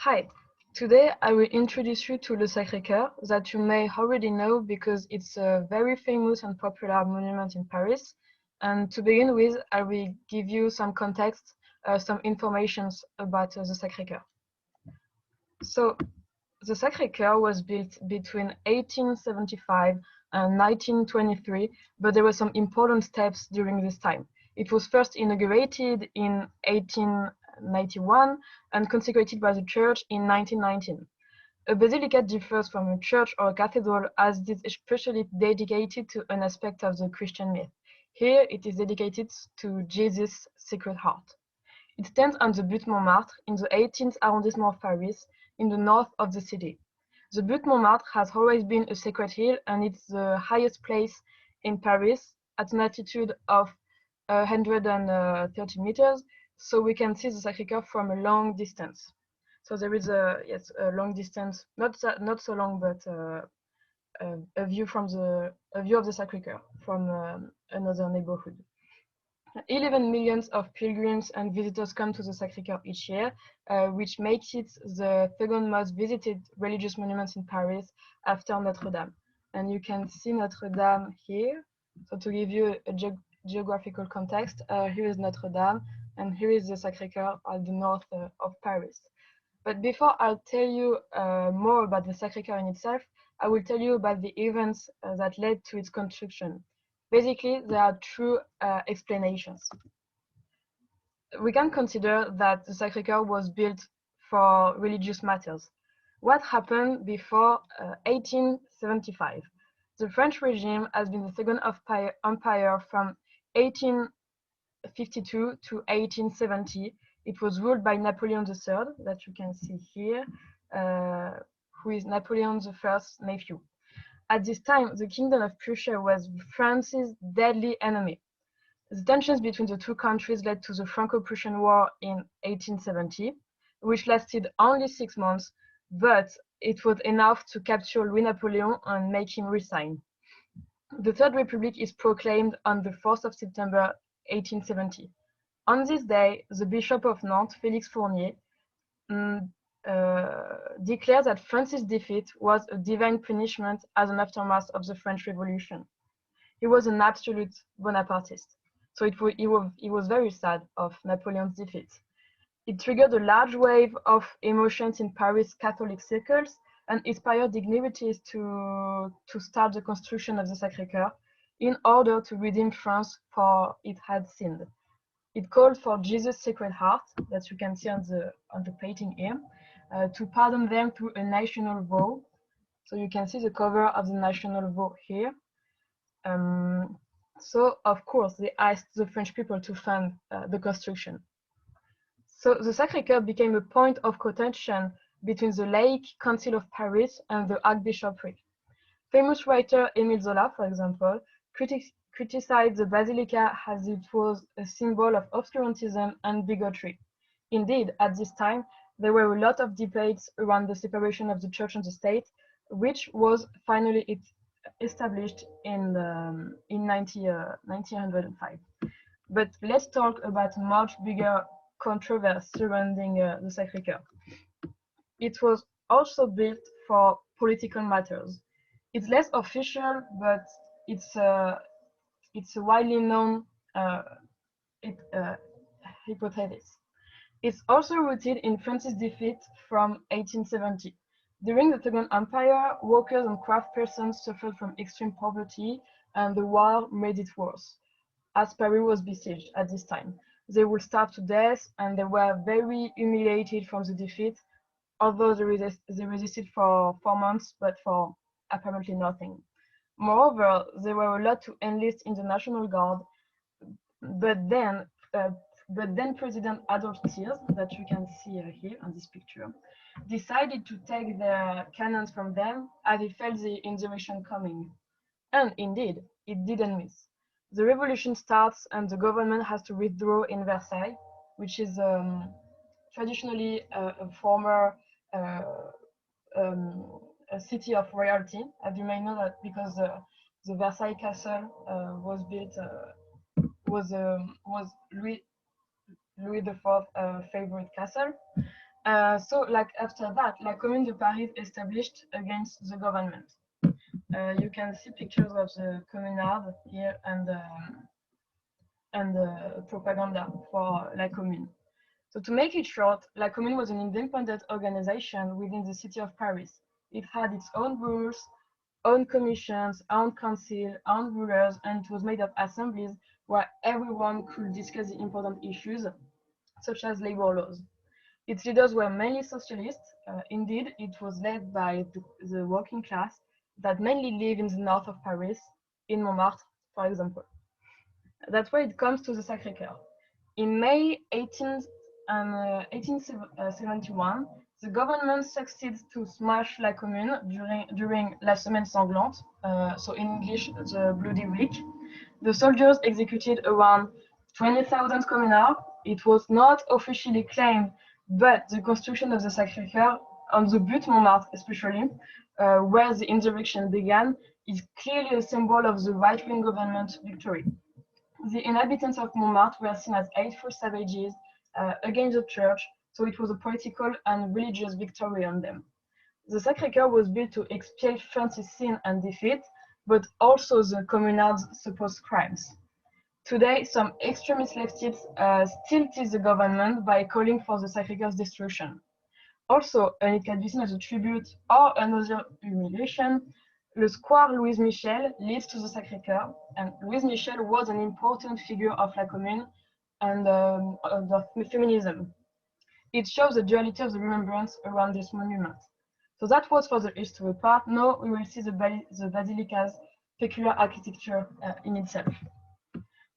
Hi, today I will introduce you to Le Sacré-Cœur that you may already know because it's a very famous and popular monument in Paris. And to begin with, I will give you some context, some informations about the Sacré-Cœur. So, the Sacré-Cœur was built between 1875 and 1923, but there were some important steps during this time. It was first inaugurated in 1891 and consecrated by the church in 1919. A basilica differs from a church or a cathedral as it is especially dedicated to an aspect of the Christian myth. Here it is dedicated to Jesus' Sacred Heart. It stands on the Butte Montmartre in the 18th arrondissement of Paris, in the north of the city. The Butte Montmartre has always been a sacred hill and it's the highest place in Paris at an altitude of 130 meters, so we can see the Sacré-Cœur from a long distance. So there is a long distance, not so long, but a view of the Sacré-Cœur from another neighborhood. 11 million of pilgrims and visitors come to the Sacré-Cœur each year, which makes it the second most visited religious monument in Paris after Notre Dame. And you can see Notre Dame here. So to give you a geographical context, here is Notre Dame, and here is the Sacré-Cœur at the north of Paris. But before I'll tell you more about the Sacré-Cœur in itself, I will tell you about the events that led to its construction. Basically, there are two explanations. We can consider that the Sacré-Cœur was built for religious matters. What happened before 1875? The French regime has been the second empire from 1852 to 1870. It was ruled by Napoleon III, that you can see here, who is Napoleon I's nephew. At this time, the Kingdom of Prussia was France's deadly enemy. The tensions between the two countries led to the Franco-Prussian War in 1870, which lasted only 6 months, but it was enough to capture Louis Napoleon and make him resign. The Third Republic is proclaimed on the 4th of September 1870. On this day, the Bishop of Nantes, Félix Fournier, declared that France's defeat was a divine punishment as an aftermath of the French Revolution. He was an absolute Bonapartist, so he was very sad of Napoleon's defeat. It triggered a large wave of emotions in Paris Catholic circles and inspired dignitaries to start the construction of the Sacré-Cœur in order to redeem France for it had sinned. It called for Jesus' Sacred Heart, that you can see on the painting here, to pardon them through a national vow. So you can see the cover of the national vow here. So of course they asked the French people to fund the construction. So the Sacré-Cœur became a point of contention between the Laic Council of Paris and the Archbishopric. Famous writer Émile Zola, for example, criticized the basilica as it was a symbol of obscurantism and bigotry. Indeed, at this time, there were a lot of debates around the separation of the church and the state, which was finally established in 1905. But let's talk about a much bigger controversy surrounding the Sacré-Cœur. It was also built for political matters. It's less official, but it's a widely known hypothesis. It's also rooted in France's defeat from 1870. During the Second Empire, workers and craftspersons suffered from extreme poverty, and the war made it worse, as Paris was besieged at this time. They would starve to death, and they were very humiliated from the defeat, although they resisted for 4 months, but for apparently nothing. Moreover, there were a lot to enlist in the National Guard, but then President Adolf Thiers, that you can see here on this picture, decided to take their cannons from them as he felt the insurrection coming. And indeed, it didn't miss. The revolution starts and the government has to withdraw in Versailles, which is traditionally a former a city of royalty. As you may know that because the Versailles Castle was built was Louis XIV's favorite castle, So, like after that, La Commune de Paris established against the government. You can see pictures of the communard here and the propaganda for La Commune. So to make it short, La Commune was an independent organization within the city of Paris. It had its own rules, own commissions, own council, own rulers, and it was made of assemblies where everyone could discuss the important issues, such as labor laws. Its leaders were mainly socialists. Indeed, it was led by the working class that mainly live in the north of Paris, in Montmartre, for example. That's where it comes to the Sacré-Cœur. In May 1871, the government succeeds to smash La Commune during La Semaine Sanglante, so in English, the Bloody Week. The soldiers executed around 20,000 communards. It was not officially claimed, but the construction of the Sacré-Cœur on the Butte Montmartre, especially, where the insurrection began, is clearly a symbol of the right-wing government victory. The inhabitants of Montmartre were seen as hateful savages against the church, so it was a political and religious victory on them. The Sacré-Cœur was built to expiate France's sin and defeat, but also the communards' supposed crimes. Today, some extremist leftists still tease the government by calling for the Sacré-Cœur's destruction. Also, and it can be seen as a tribute or another humiliation, le square Louise Michel leads to the Sacré-Cœur, and Louise Michel was an important figure of La Commune and of feminism. It shows the duality of the remembrance around this monument. So that was for the history part. Now we will see the basilica's peculiar architecture in itself.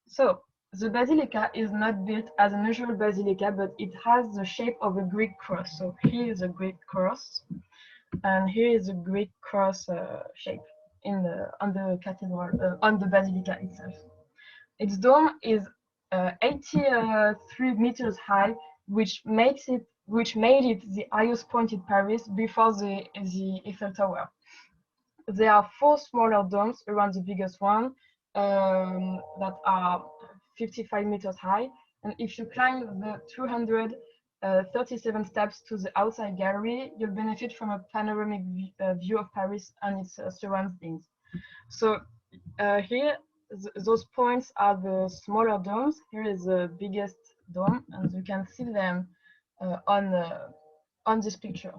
So the basilica is not built as an usual basilica, but it has the shape of a Greek cross. So here is a Greek cross, and here is a Greek cross shape on the cathedral, on the basilica itself. Its dome is 83 meters high, which made it the highest point in Paris before the Eiffel Tower. There are 4 smaller domes around the biggest one that are 55 meters high. And if you climb the 237 steps to the outside gallery, you'll benefit from a panoramic view of Paris and its surroundings. So here, those points are the smaller domes. Here is the biggest dome, and you can see them on this picture.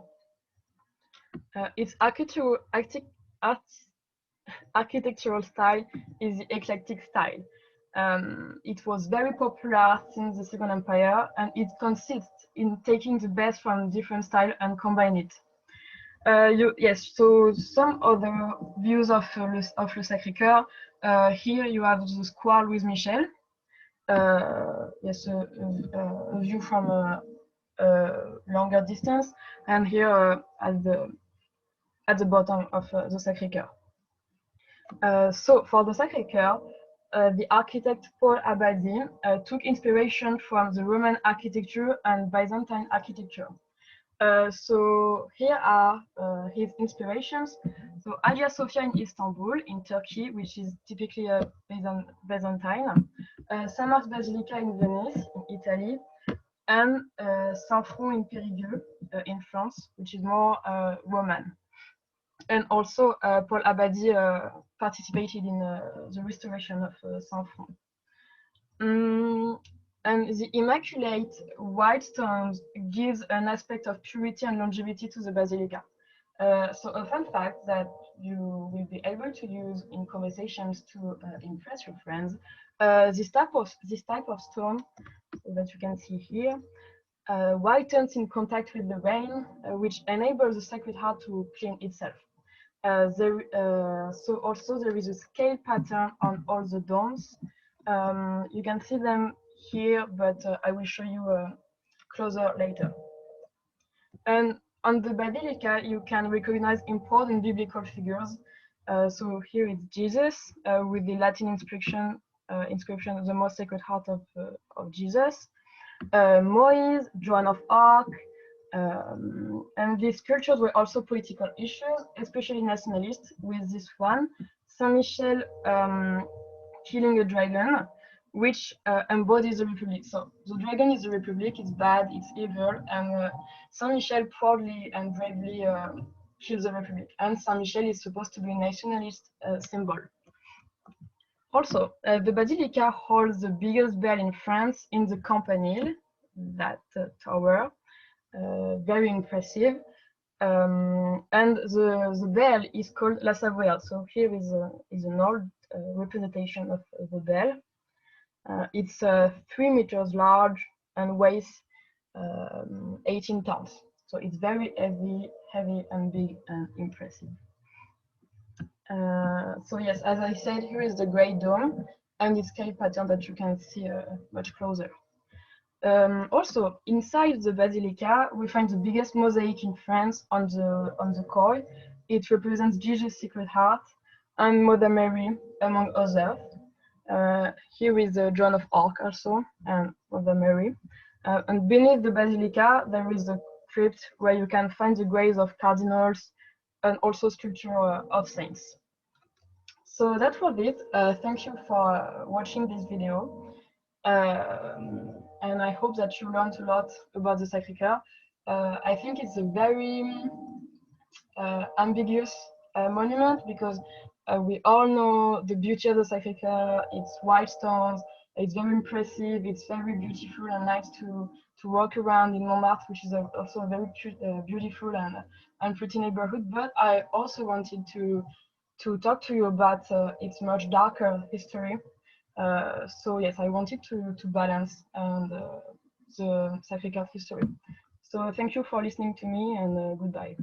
Its architectural style is the eclectic style. It was very popular since the Second Empire, and it consists in taking the best from different styles and combine it. Yes, so some other views of Le Sacré-Cœur. Here you have the square Louise Michel. Yes, a view from a longer distance, and here at the bottom of the Sacré-Cœur. So for the Sacré-Cœur, the architect Paul Abadie took inspiration from the Roman architecture and Byzantine architecture. So here are his inspirations. So Hagia Sophia in Istanbul, in Turkey, which is typically a Byzantine. Saint Mark's Basilica in Venice, in Italy, and Saint-Front in Périgueux, in France, which is more Roman. And also, Paul Abadie participated in the restoration of Saint-Front. And the immaculate white stones gives an aspect of purity and longevity to the basilica. So a fun fact that you will be able to use in conversations to impress your friends. This type of stone that you can see here whitens in contact with the rain, which enables the Sacred Heart to clean itself. So also there is a scale pattern on all the domes. You can see them here, but I will show you closer later. And on the basilica, you can recognize important biblical figures. So here is Jesus with the Latin inscription, the most sacred heart of Jesus. Moise, Joan of Arc, and these sculptures were also political issues, especially nationalist, with this one, Saint Michel killing a dragon. which embodies the Republic. So the dragon is the Republic, it's bad, it's evil, and Saint Michel proudly and bravely shields the Republic. And Saint Michel is supposed to be a nationalist symbol. Also, the Basilica holds the biggest bell in France in the Campanile, that tower, very impressive. And the bell is called La Savoyarde. So here is an old representation of the bell. It's 3 meters large and weighs 18 tons. So it's very heavy and big and impressive. So yes, as I said, here is the Great Dome and its scale pattern that you can see much closer. Also, inside the basilica, we find the biggest mosaic in France on the core. It represents Jesus' Sacred Heart and Mother Mary, among others. Here is Joan of Arc also, and Mother Mary. And beneath the basilica, there is a crypt where you can find the graves of cardinals and also sculpture of saints. So that was it. Thank you for watching this video. And I hope that you learned a lot about the Sacré-Cœur. I think it's a very ambiguous monument because we all know the beauty of the Sacré-Cœur. It's white stones, it's very impressive, it's very beautiful and nice to walk around in Montmartre, which is also a very beautiful and pretty neighborhood. But I also wanted to talk to you about its much darker history. So yes, I wanted to balance the Sacré-Cœur history. So thank you for listening to me, and goodbye.